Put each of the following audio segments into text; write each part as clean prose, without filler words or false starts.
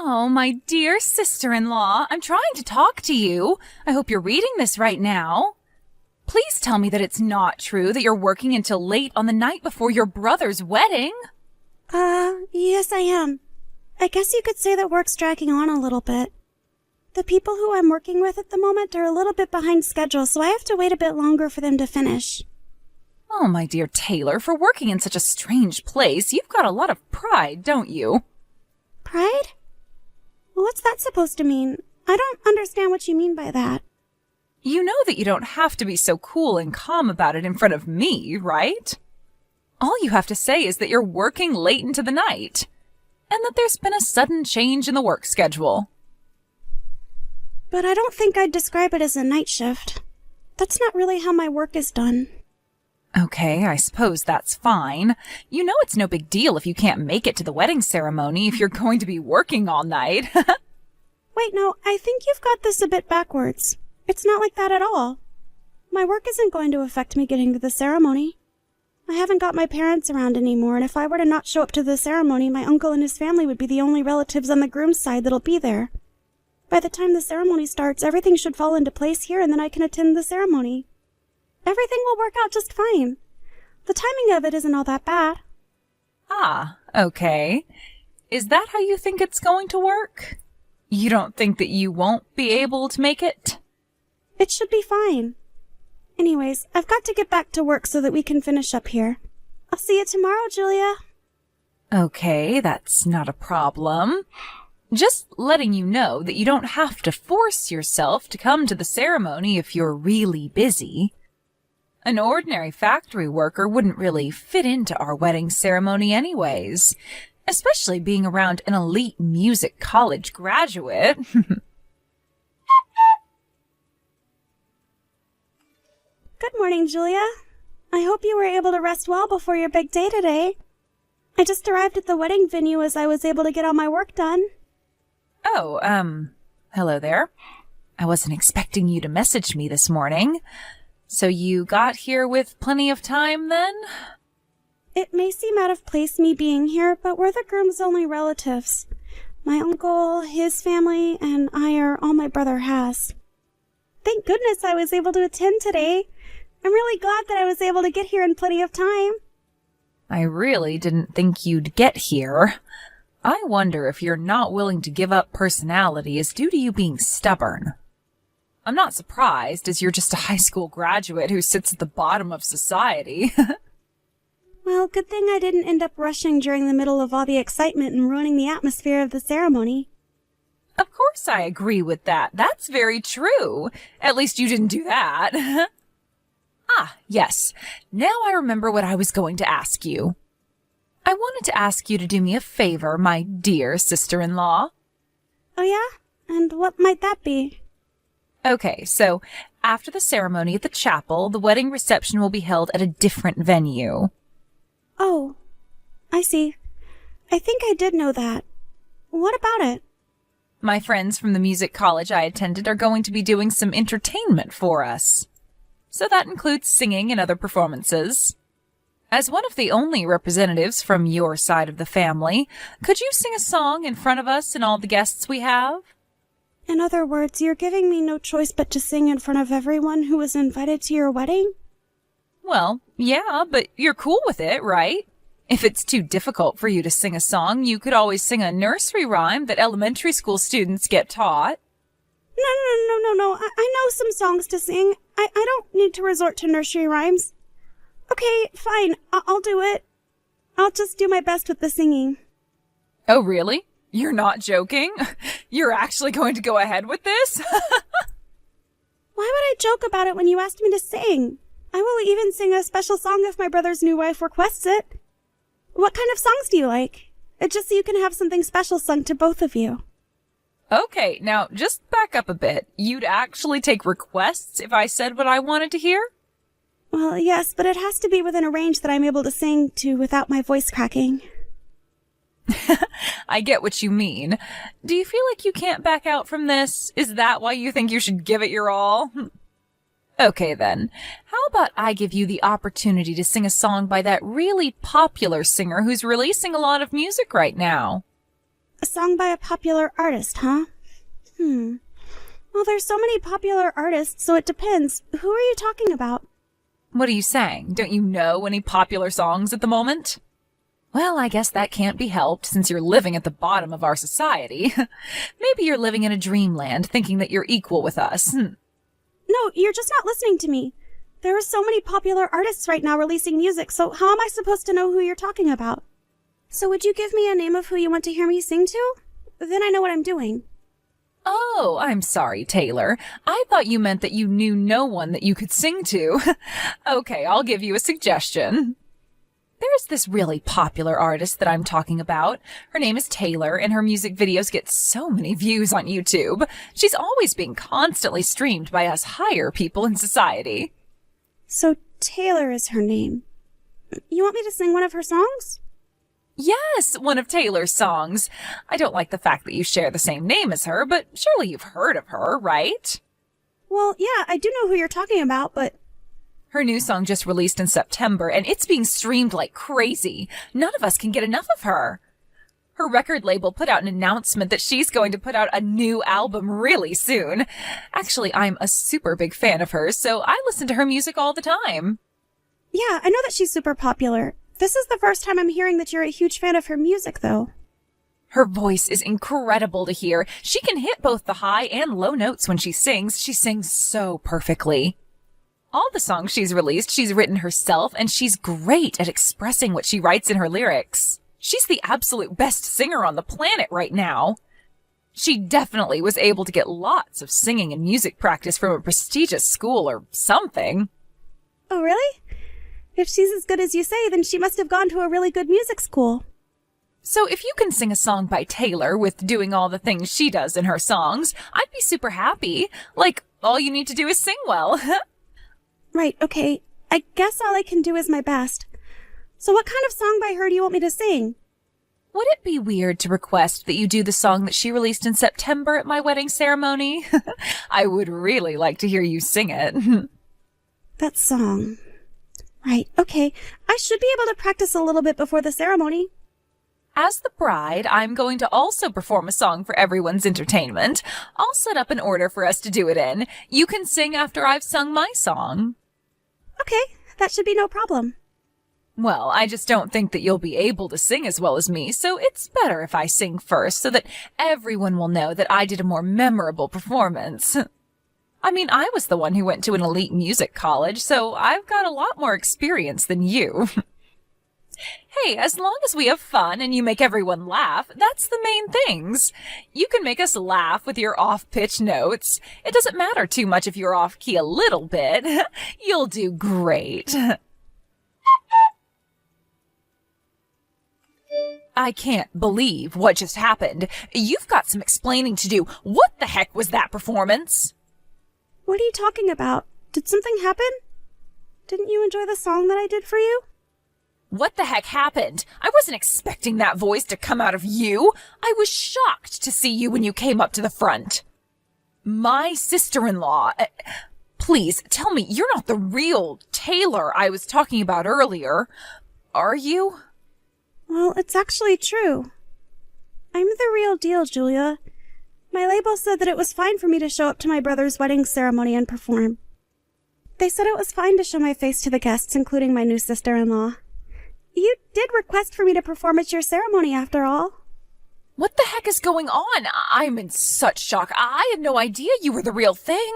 Oh, my dear sister-in-law, I'm trying to talk to you. I hope you're reading this right now. Please tell me that it's not true that you're working until late on the night before your brother's wedding. Yes, I am. I guess you could say that work's dragging on a little bit. The people who I'm working with at the moment are a little bit behind schedule, so I have to wait a bit longer for them to finish. Oh, my dear Taylor, for working in such a strange place, you've got a lot of pride, don't you? Pride? What's that supposed to mean? I don't understand what you mean by that. You know that you don't have to be so cool and calm about it in front of me, right? All you have to say is that you're working late into the night, and that there's been a sudden change in the work schedule. But I don't think I'd describe it as a night shift. That's not really how my work is done. Okay, I suppose that's fine. You know it's no big deal if you can't make it to the wedding ceremony if you're going to be working all night. Wait, no, I think you've got this a bit backwards. It's not like that at all. My work isn't going to affect me getting to the ceremony. I haven't got my parents around anymore, and if I were to not show up to the ceremony, my uncle and his family would be the only relatives on the groom's side that'll be there. By the time the ceremony starts, everything should fall into place here, and then I can attend the ceremony. Everything will work out just fine. The timing of it isn't all that bad. Ah, okay. Is that how you think it's going to work? You don't think that you won't be able to make it? It should be fine. Anyways, I've got to get back to work so that we can finish up here. I'll see you tomorrow, Julia. Okay, that's not a problem. Just letting you know that you don't have to force yourself to come to the ceremony if you're really busy. An ordinary factory worker wouldn't really fit into our wedding ceremony anyways, especially being around an elite music college graduate. Good morning, Julia. I hope you were able to rest well before your big day today. I just arrived at the wedding venue as I was able to get all my work done. Oh, hello there. I wasn't expecting you to message me this morning. So you got here with plenty of time, then? It may seem out of place me being here, but we're the groom's only relatives. My uncle, his family, and I are all my brother has. Thank goodness I was able to attend today. I'm really glad that I was able to get here in plenty of time. I really didn't think you'd get here. I wonder if you're not willing to give up personality is due to you being stubborn. I'm not surprised, as you're just a high school graduate who sits at the bottom of society. Well, good thing I didn't end up rushing during the middle of all the excitement and ruining the atmosphere of the ceremony. Of course I agree with that. That's very true. At least you didn't do that. Ah, yes. Now I remember what I was going to ask you. I wanted to ask you to do me a favor, my dear sister-in-law. Oh yeah? And what might that be? Okay, so after the ceremony at the chapel, the wedding reception will be held at a different venue. Oh, I see. I think I did know that. What about it? My friends from the music college I attended are going to be doing some entertainment for us. So that includes singing and other performances. As one of the only representatives from your side of the family, could you sing a song in front of us and all the guests we have? In other words, you're giving me no choice but to sing in front of everyone who was invited to your wedding? Well, yeah, but you're cool with it, right? If it's too difficult for you to sing a song, you could always sing a nursery rhyme that elementary school students get taught. No. I know some songs to sing. I don't need to resort to nursery rhymes. Okay, fine. I'll do it. I'll just do my best with the singing. Oh, really? You're not joking? You're actually going to go ahead with this? Why would I joke about it when you asked me to sing? I will even sing a special song if my brother's new wife requests it. What kind of songs do you like? Just so you can have something special sung to both of you. Okay, now just back up a bit. You'd actually take requests if I said what I wanted to hear? Well, yes, but it has to be within a range that I'm able to sing to without my voice cracking. I get what you mean. Do you feel like you can't back out from this? Is that why you think you should give it your all? Okay then, how about I give you the opportunity to sing a song by that really popular singer who's releasing a lot of music right now? A song by a popular artist, huh? Well, there's so many popular artists, so it depends. Who are you talking about? What are you saying? Don't you know any popular songs at the moment? Well, I guess that can't be helped since you're living at the bottom of our society. Maybe you're living in a dreamland thinking that you're equal with us. No, you're just not listening to me. There are so many popular artists right now releasing music, so how am I supposed to know who you're talking about? So would you give me a name of who you want to hear me sing to? Then I know what I'm doing. Oh, I'm sorry, Taylor. I thought you meant that you knew no one that you could sing to. Okay, I'll give you a suggestion. There's this really popular artist that I'm talking about. Her name is Taylor, and her music videos get so many views on YouTube. She's always being constantly streamed by us higher people in society. So Taylor is her name. You want me to sing one of her songs? Yes, one of Taylor's songs. I don't like the fact that you share the same name as her, but surely you've heard of her, right? Well, yeah, I do know who you're talking about, but... Her new song just released in September, and it's being streamed like crazy. None of us can get enough of her. Her record label put out an announcement that she's going to put out a new album really soon. Actually, I'm a super big fan of hers, so I listen to her music all the time. Yeah, I know that she's super popular. This is the first time I'm hearing that you're a huge fan of her music, though. Her voice is incredible to hear. She can hit both the high and low notes when she sings. She sings so perfectly. All the songs she's released, she's written herself, and she's great at expressing what she writes in her lyrics. She's the absolute best singer on the planet right now. She definitely was able to get lots of singing and music practice from a prestigious school or something. Oh, really? If she's as good as you say, then she must have gone to a really good music school. So if you can sing a song by Taylor with doing all the things she does in her songs, I'd be super happy. Like, all you need to do is sing well. Right, okay. I guess all I can do is my best. So what kind of song by her do you want me to sing? Would it be weird to request that you do the song that she released in September at my wedding ceremony? I would really like to hear you sing it. That song. Right, okay. I should be able to practice a little bit before the ceremony. As the bride, I'm going to also perform a song for everyone's entertainment. I'll set up an order for us to do it in. You can sing after I've sung my song. Okay, that should be no problem. Well, I just don't think that you'll be able to sing as well as me, so it's better if I sing first so that everyone will know that I did a more memorable performance. I mean, I was the one who went to an elite music college, so I've got a lot more experience than you. Hey, as long as we have fun and you make everyone laugh, that's the main things. You can make us laugh with your off-pitch notes. It doesn't matter too much if you're off-key a little bit. You'll do great. I can't believe what just happened. You've got some explaining to do. What the heck was that performance? What are you talking about? Did something happen? Didn't you enjoy the song that I did for you? What the heck happened? I wasn't expecting that voice to come out of you. I was shocked to see you when you came up to the front. My sister-in-law. Please, tell me you're not the real Taylor I was talking about earlier. Are you? Well, it's actually true. I'm the real deal, Julia. My label said that it was fine for me to show up to my brother's wedding ceremony and perform. They said it was fine to show my face to the guests, including my new sister-in-law. You did request for me to perform at your ceremony, after all. What the heck is going on? I'm in such shock. I had no idea you were the real thing.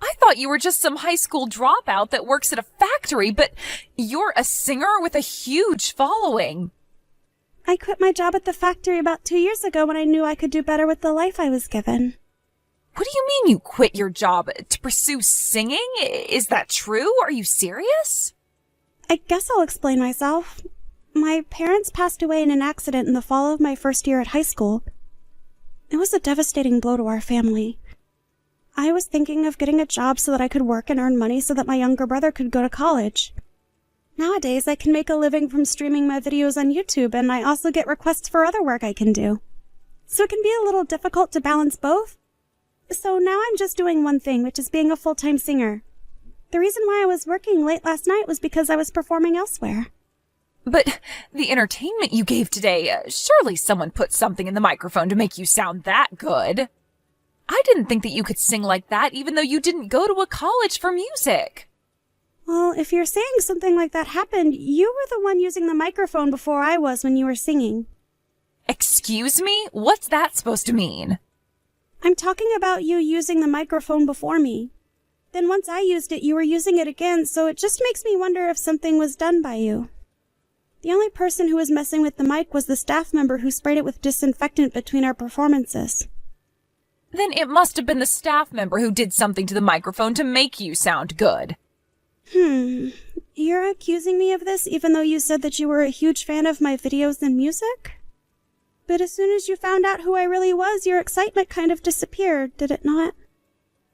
I thought you were just some high school dropout that works at a factory, but you're a singer with a huge following. I quit my job at the factory about 2 years ago when I knew I could do better with the life I was given. What do you mean you quit your job to pursue singing? Is that true? Are you serious? I guess I'll explain myself. My parents passed away in an accident in the fall of my first year at high school. It was a devastating blow to our family. I was thinking of getting a job so that I could work and earn money so that my younger brother could go to college. Nowadays, I can make a living from streaming my videos on YouTube, and I also get requests for other work I can do. So it can be a little difficult to balance both. So now I'm just doing one thing, which is being a full-time singer. The reason why I was working late last night was because I was performing elsewhere. But the entertainment you gave today, surely someone put something in the microphone to make you sound that good. I didn't think that you could sing like that even though you didn't go to a college for music. Well, if you're saying something like that happened, you were the one using the microphone before I was when you were singing. Excuse me? What's that supposed to mean? I'm talking about you using the microphone before me. Then once I used it, you were using it again, so it just makes me wonder if something was done by you. The only person who was messing with the mic was the staff member who sprayed it with disinfectant between our performances. Then it must have been the staff member who did something to the microphone to make you sound good. You're accusing me of this even though you said that you were a huge fan of my videos and music? But as soon as you found out who I really was, your excitement kind of disappeared, did it not?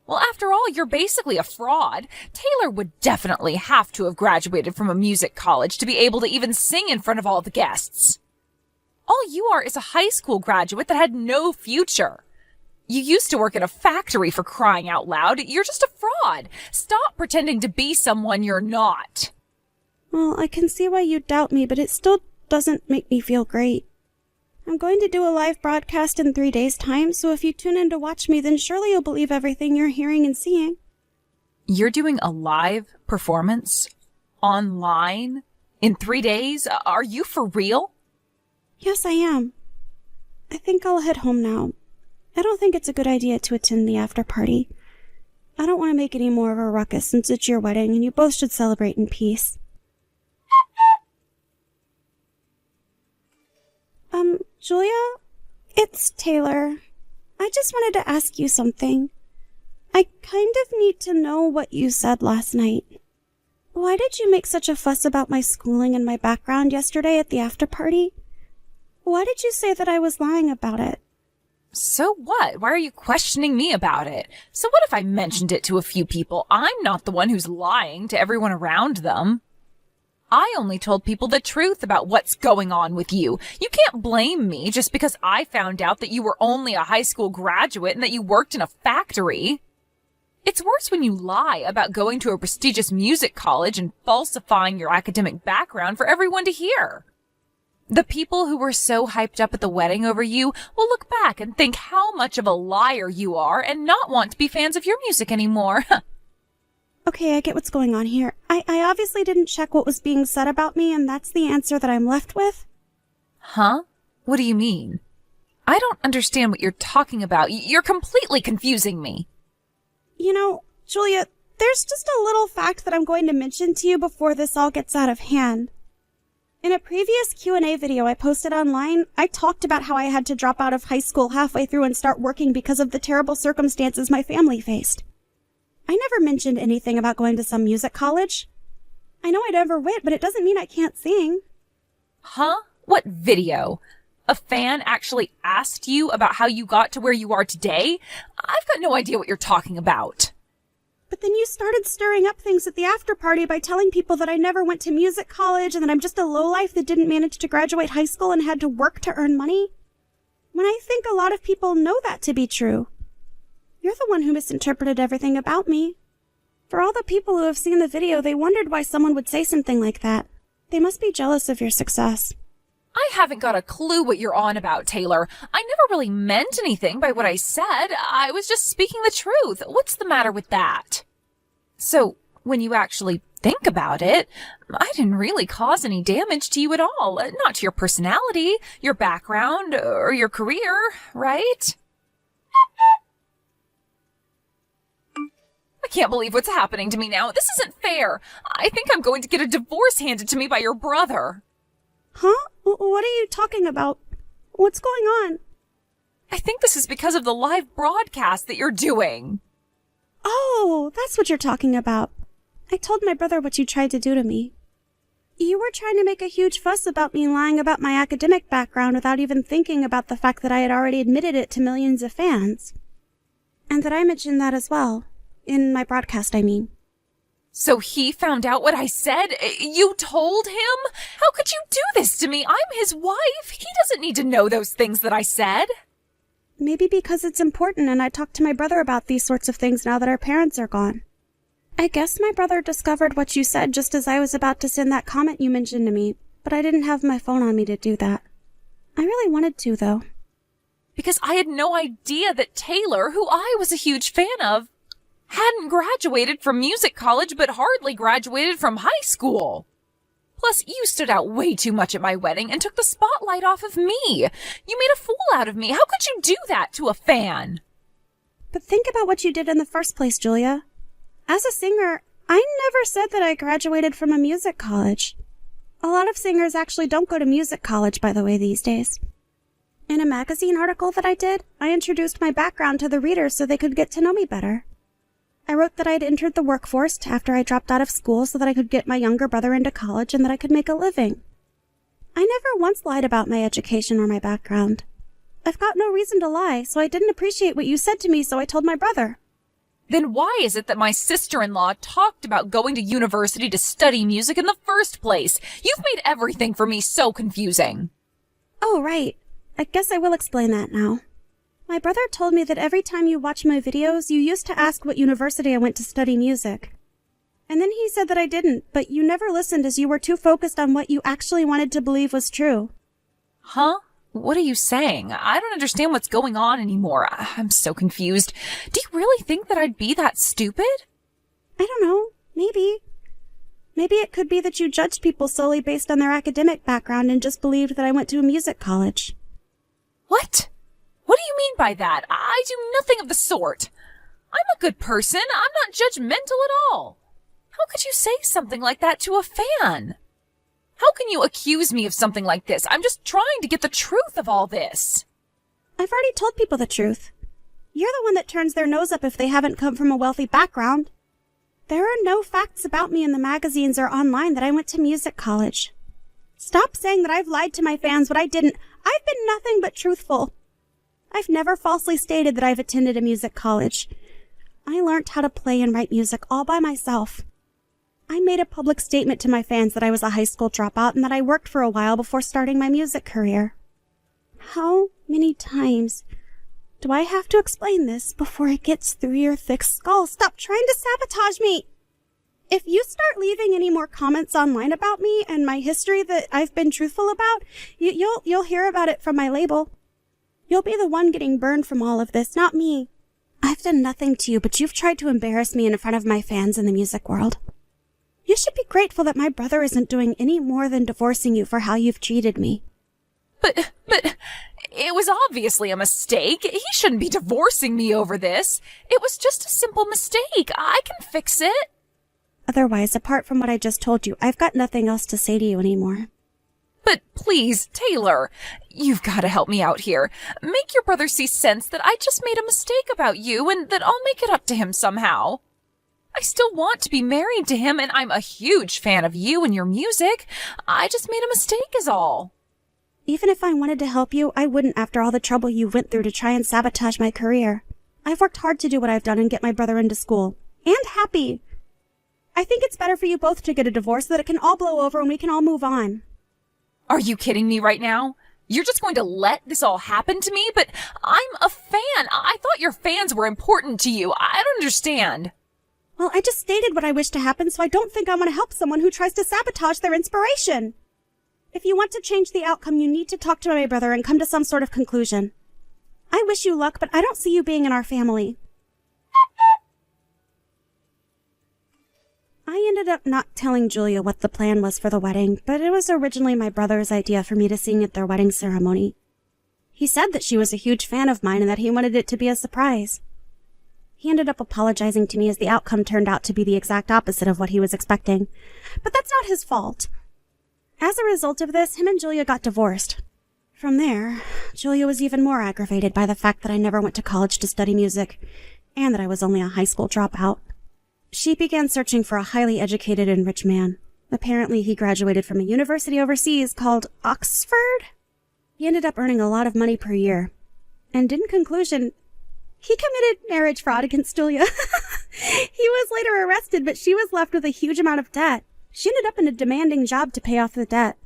Well, after all, you're basically a fraud. Taylor would definitely have to have graduated from a music college to be able to even sing in front of all the guests. All you are is a high school graduate that had no future. You used to work at a factory, for crying out loud. You're just a fraud. Stop pretending to be someone you're not. Well, I can see why you doubt me, but it still doesn't make me feel great. I'm going to do a live broadcast in 3 days' time, so if you tune in to watch me, then surely you'll believe everything you're hearing and seeing. You're doing a live performance? Online? In 3 days? Are you for real? Yes, I am. I think I'll head home now. I don't think it's a good idea to attend the after party. I don't want to make any more of a ruckus since it's your wedding and you both should celebrate in peace. Julia? It's Taylor. I just wanted to ask you something. I kind of need to know what you said last night. Why did you make such a fuss about my schooling and my background yesterday at the after party? Why did you say that I was lying about it? So what? Why are you questioning me about it? So what if I mentioned it to a few people? I'm not the one who's lying to everyone around them. I only told people the truth about what's going on with you. You can't blame me just because I found out that you were only a high school graduate and that you worked in a factory. It's worse when you lie about going to a prestigious music college and falsifying your academic background for everyone to hear. The people who were so hyped up at the wedding over you will look back and think how much of a liar you are and not want to be fans of your music anymore. Okay, I get what's going on here. I obviously didn't check what was being said about me, and that's the answer that I'm left with. Huh? What do you mean? I don't understand what you're talking about. You're completely confusing me. You know, Julia, there's just a little fact that I'm going to mention to you before this all gets out of hand. In a previous Q&A video I posted online, I talked about how I had to drop out of high school halfway through and start working because of the terrible circumstances my family faced. I never mentioned anything about going to some music college. I know I never went, but it doesn't mean I can't sing. Huh? What video? A fan actually asked you about how you got to where you are today? I've got no idea what you're talking about. But then you started stirring up things at the after party by telling people that I never went to music college and that I'm just a lowlife that didn't manage to graduate high school and had to work to earn money. When I think a lot of people know that to be true. You're the one who misinterpreted everything about me. For all the people who have seen the video, they wondered why someone would say something like that. They must be jealous of your success. I haven't got a clue what you're on about, Taylor. I never really meant anything by what I said. I was just speaking the truth. What's the matter with that? So, when you actually think about it, I didn't really cause any damage to you at all. Not to your personality, your background, or your career, right? I can't believe what's happening to me now. This isn't fair. I think I'm going to get a divorce handed to me by your brother. Huh? What are you talking about? What's going on? I think this is because of the live broadcast that you're doing. Oh, that's what you're talking about. I told my brother what you tried to do to me. You were trying to make a huge fuss about me lying about my academic background without even thinking about the fact that I had already admitted it to millions of fans. And that I mentioned that as well. In my broadcast, I mean. So he found out what I said? You told him? How could you do this to me? I'm his wife. He doesn't need to know those things that I said. Maybe because it's important and I talked to my brother about these sorts of things now that our parents are gone. I guess my brother discovered what you said just as I was about to send that comment you mentioned to me, but I didn't have my phone on me to do that. I really wanted to, though. Because I had no idea that Taylor, who I was a huge fan of, hadn't graduated from music college but hardly graduated from high school. Plus, you stood out way too much at my wedding and took the spotlight off of me. You made a fool out of me. How could you do that to a fan? But think about what you did in the first place, Julia. As a singer, I never said that I graduated from a music college. A lot of singers actually don't go to music college, by the way, these days. In a magazine article that I did, I introduced my background to the readers so they could get to know me better. I wrote that I'd entered the workforce after I dropped out of school so that I could get my younger brother into college and that I could make a living. I never once lied about my education or my background. I've got no reason to lie, so I didn't appreciate what you said to me, so I told my brother. Then why is it that my sister-in-law talked about going to university to study music in the first place? You've made everything for me so confusing. Oh, right. I guess I will explain that now. My brother told me that every time you watch my videos, you used to ask what university I went to study music. And then he said that I didn't, but you never listened as you were too focused on what you actually wanted to believe was true. Huh? What are you saying? I don't understand what's going on anymore. I'm so confused. Do you really think that I'd be that stupid? I don't know. Maybe. Maybe it could be that you judged people solely based on their academic background and just believed that I went to a music college. What? What do you mean by that? I do nothing of the sort. I'm a good person. I'm not judgmental at all. How could you say something like that to a fan? How can you accuse me of something like this? I'm just trying to get the truth of all this. I've already told people the truth. You're the one that turns their nose up if they haven't come from a wealthy background. There are no facts about me in the magazines or online that I went to music college. Stop saying that I've lied to my fans when I didn't. I've been nothing but truthful. I've never falsely stated that I've attended a music college. I learned how to play and write music all by myself. I made a public statement to my fans that I was a high school dropout and that I worked for a while before starting my music career. How many times do I have to explain this before it gets through your thick skull? Stop trying to sabotage me! If you start leaving any more comments online about me and my history that I've been truthful about, you'll hear about it from my label. You'll be the one getting burned from all of this, not me. I've done nothing to you, but you've tried to embarrass me in front of my fans in the music world. You should be grateful that my brother isn't doing any more than divorcing you for how you've treated me. But it was obviously a mistake. He shouldn't be divorcing me over this. It was just a simple mistake. I can fix it. Otherwise, apart from what I just told you, I've got nothing else to say to you anymore. But please, Taylor, you've got to help me out here. Make your brother see sense that I just made a mistake about you and that I'll make it up to him somehow. I still want to be married to him and I'm a huge fan of you and your music. I just made a mistake is all. Even if I wanted to help you, I wouldn't after all the trouble you went through to try and sabotage my career. I've worked hard to do what I've done and get my brother into school. And happy. I think it's better for you both to get a divorce so that it can all blow over and we can all move on. Are you kidding me right now? You're just going to let this all happen to me? But I'm a fan. I thought your fans were important to you. I don't understand. Well, I just stated what I wish to happen, so I don't think I want to help someone who tries to sabotage their inspiration. If you want to change the outcome, you need to talk to my brother and come to some sort of conclusion. I wish you luck, but I don't see you being in our family. I ended up not telling Julia what the plan was for the wedding, but it was originally my brother's idea for me to sing at their wedding ceremony. He said that she was a huge fan of mine and that he wanted it to be a surprise. He ended up apologizing to me as the outcome turned out to be the exact opposite of what he was expecting. But that's not his fault. As a result of this, him and Julia got divorced. From there, Julia was even more aggravated by the fact that I never went to college to study music, and that I was only a high school dropout. She began searching for a highly educated and rich man. Apparently, he graduated from a university overseas called Oxford. He ended up earning a lot of money per year. And in conclusion, he committed marriage fraud against Julia. He was later arrested, but she was left with a huge amount of debt. She ended up in a demanding job to pay off the debt.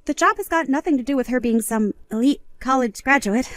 The job has got nothing to do with her being some elite college graduate.